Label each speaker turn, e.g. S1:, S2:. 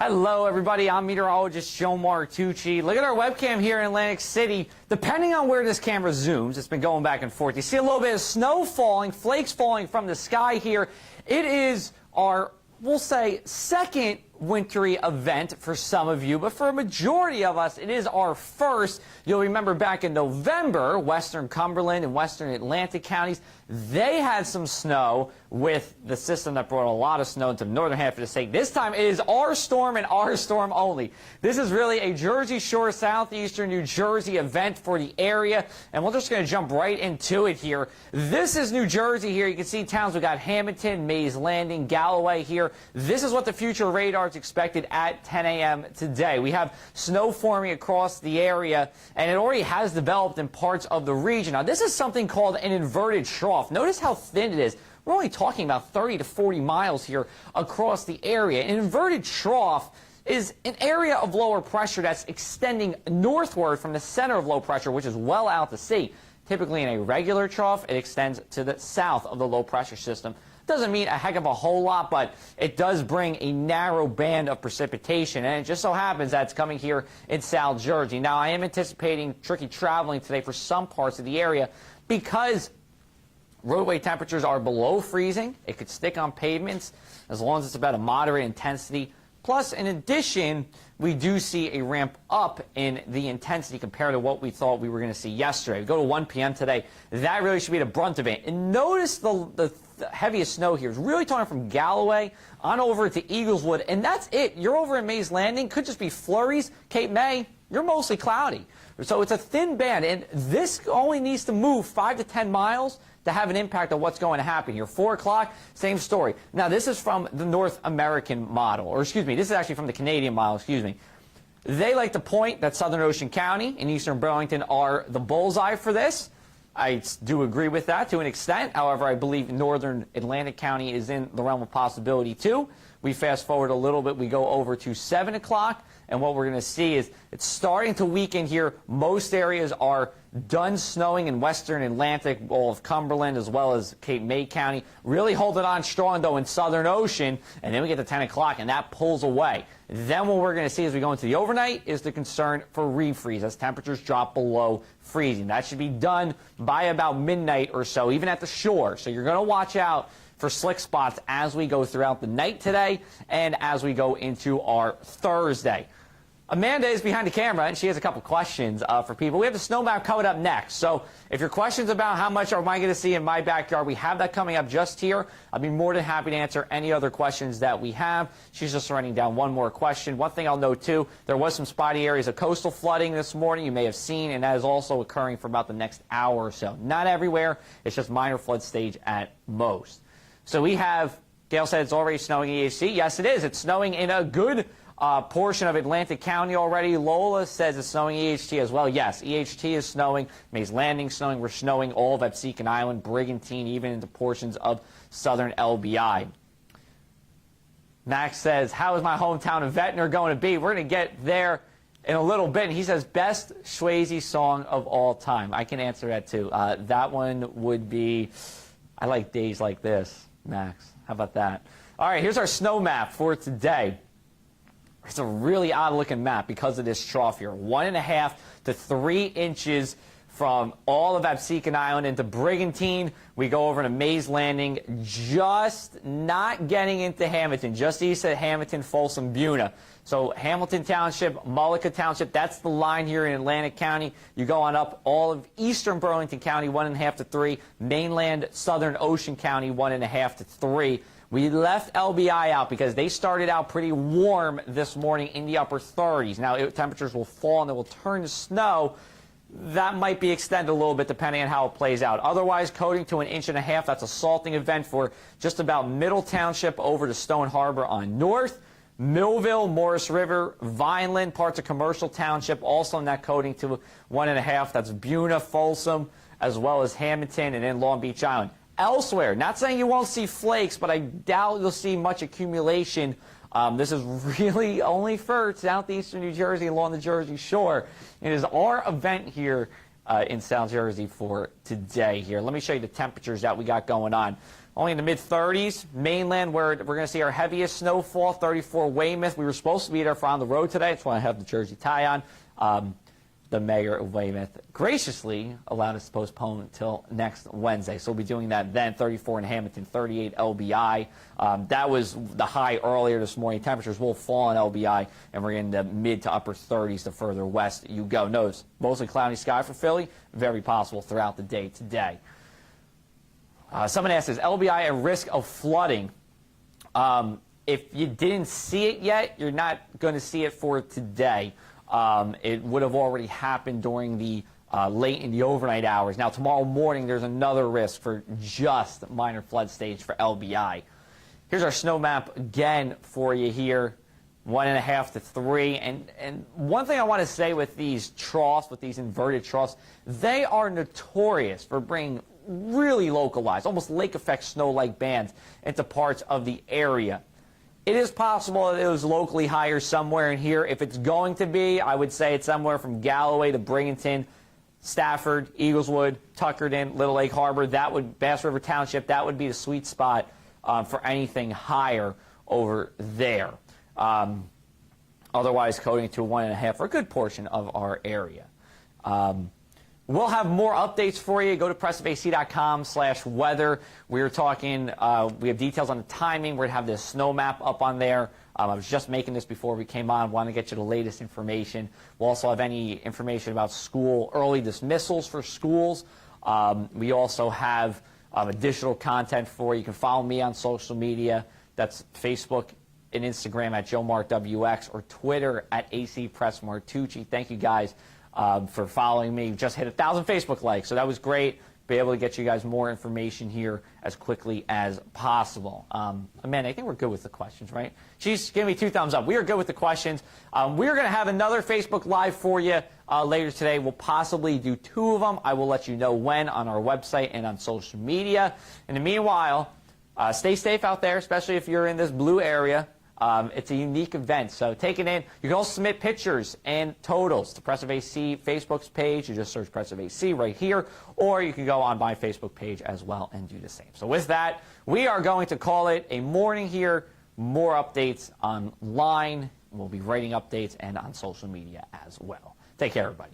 S1: Hello, everybody. I'm meteorologist Joe Martucci. Look at our webcam here in Atlantic City. Depending on where this camera zooms, it's been going back and forth. You see a little bit of snow falling, flakes falling from the sky here. It is our, we'll say, second wintry event for some of you, but for a majority of us, it is our first. You'll remember back in November, western Cumberland and western Atlantic counties, they had some snow with the system that brought a lot of snow into the northern half of the state. This time, it is our storm and our storm only. This is really a Jersey Shore, southeastern New Jersey event for the area, and we're just going to jump right into it here. This is New Jersey here. You can see towns. We got Hamilton, Mays Landing, Galloway here. This is what the future radar is expected at 10 a.m. today. We have snow forming across the area, and it already has developed in parts of the region. Now, this is something called an inverted trough. Notice how thin it is. We're only talking about 30 to 40 miles here across the area. An inverted trough is an area of lower pressure that's extending northward from the center of low pressure, which is well out to sea. Typically in a regular trough, it extends to the south of the low pressure system. Doesn't mean a heck of a whole lot, but it does bring a narrow band of precipitation, and it just so happens that it's coming here in South Jersey. Now, I am anticipating tricky traveling today for some parts of the area because roadway temperatures are below freezing. It could stick on pavements as long as it's about a moderate intensity. Plus, in addition, we do see a ramp up in the intensity compared to what we thought we were going to see yesterday. We go to 1 p.m. today. That really should be the brunt of it. And notice the heaviest snow here is really talking from Galloway on over to Eagleswood, and that's it. You're over at Mays Landing. Could just be flurries. Cape May, you're mostly cloudy. So it's a thin band, and this only needs to move 5 to 10 miles to have an impact on what's going to happen here. 4 o'clock, same story. Now, this is from the North American model, or excuse me, this is actually from the Canadian model, excuse me. They like to point that Southern Ocean County and Eastern Burlington are the bullseye for this. I do agree with that to an extent. However, I believe Northern Atlantic County is in the realm of possibility too. We fast forward a little bit. We go over to 7 o'clock, and what we're going to see is it's starting to weaken here. Most areas are done snowing in western Atlantic, all of Cumberland, as well as Cape May County. Really holding on strong, though, in Southern Ocean, and then we get to 10 o'clock, and that pulls away. Then what we're going to see as we go into the overnight is the concern for refreeze as temperatures drop below freezing. That should be done by about midnight or so, even at the shore. So you're going to watch out for slick spots as we go throughout the night today and as we go into our Thursday. Amanda is behind the camera, and she has a couple questions for people. We have the snow map coming up next. So if your questions about how much am I going to see in my backyard, we have that coming up just here. I'll be more than happy to answer any other questions that we have. She's just writing down one more question. One thing I'll note, too, there was some spotty areas of coastal flooding this morning you may have seen, and that is also occurring for about the next hour or so. Not everywhere. It's just minor flood stage at most. So we have, Gail said it's already snowing in EHT. Yes, it is. It's snowing in a good portion of Atlantic County already. Lola says it's snowing EHT as well. Yes, EHT is snowing. Mays Landing snowing. We're snowing all of Absecon Island, Brigantine, even into portions of southern LBI. Max says, how is my hometown of Ventnor going to be? We're going to get there in a little bit. And he says, best Swayze song of all time. I can answer that, too. That one would be, I like Days Like This, Max. How about that? All right, here's our snow map for today. It's a really odd-looking map because of this trough here. 1.5 to 3 inches from all of Absecon Island into Brigantine. We go over to Mays Landing, just not getting into Hamilton, just east of Hamilton, Folsom, Buna. So Hamilton Township, Mullica Township, that's the line here in Atlantic County. You go on up all of eastern Burlington County, 1.5 to 3. Mainland Southern Ocean County, 1.5 to 3. We left LBI out because they started out pretty warm this morning in the upper 30s. Now, temperatures will fall and it will turn to snow. That might be extended a little bit depending on how it plays out. Otherwise, coating to 1.5 inches. That's a salting event for just about Middle Township over to Stone Harbor on north. Millville, Morris River, Vineland, parts of Commercial Township, also in that coating to 1.5. That's Buna, Folsom, as well as Hamilton and then Long Beach Island. Elsewhere, not saying you won't see flakes, but I doubt you'll see much accumulation. This is really only for southeastern New Jersey along the Jersey Shore. It is our event here in South Jersey for today here. Let me show you the temperatures that we got going on. only in the mid-30s. Mainland, where we're going to see our heaviest snowfall, 34 Weymouth. We were supposed to be there for On the Road today. That's why I have the jersey tie on. The mayor of Weymouth graciously allowed us to postpone until next Wednesday. So we'll be doing that then. 34 in Hamilton, 38 LBI. That was the high earlier this morning. Temperatures will fall in LBI, and we're in the mid to upper 30s the further west you go. Notice, mostly cloudy sky for Philly. Very possible throughout the day today. Someone asked, is LBI at risk of flooding? If you didn't see it yet, you're not going to see it for today. It would have already happened during the late in the overnight hours. Now, tomorrow morning, there's another risk for just minor flood stage for LBI. Here's our snow map again for you here, 1.5 to 3. And one thing I want to say with these troughs, with these inverted troughs, they are notorious for bringing really localized, almost lake effect snow-like bands into parts of the area. It is possible that it was locally higher somewhere in here. If it's going to be, I would say it's somewhere from Galloway to Bringington, Stafford, Eagleswood, Tuckerton, Little Lake Harbor. That would, Bass River Township, that would be the sweet spot for anything higher over there. Otherwise, coding to 1.5 for a good portion of our area. We'll have more updates for you. Go to pressofac.com/weather. We were talking, we have details on the timing. We're going to have this snow map up on there. I was just making this before we came on. Want to get you the latest information. We'll also have any information about school early dismissals for schools. We also have additional content for you. You can follow me on social media. That's Facebook and Instagram at JoeMarkWX or Twitter at ACPressMartucci. Thank you guys for following me. Just hit 1,000 Facebook likes, so that was great. Be able to get you guys more information here as quickly as possible. Amanda, I think we're good with the questions, right? She's giving me 2 thumbs up. We are good with the questions. We're going to have another Facebook Live for you later today. We'll possibly do 2 of them. I will let you know when on our website and on social media. In the meanwhile, stay safe out there, especially if you're in this blue area. It's a unique event, so take it in. You can also submit pictures and totals to Press of AC Facebook's page. You just search Press of AC right here, or you can go on my Facebook page as well and do the same. So with that, we are going to call it a morning here. More updates online. We'll be writing updates and on social media as well. Take care, everybody.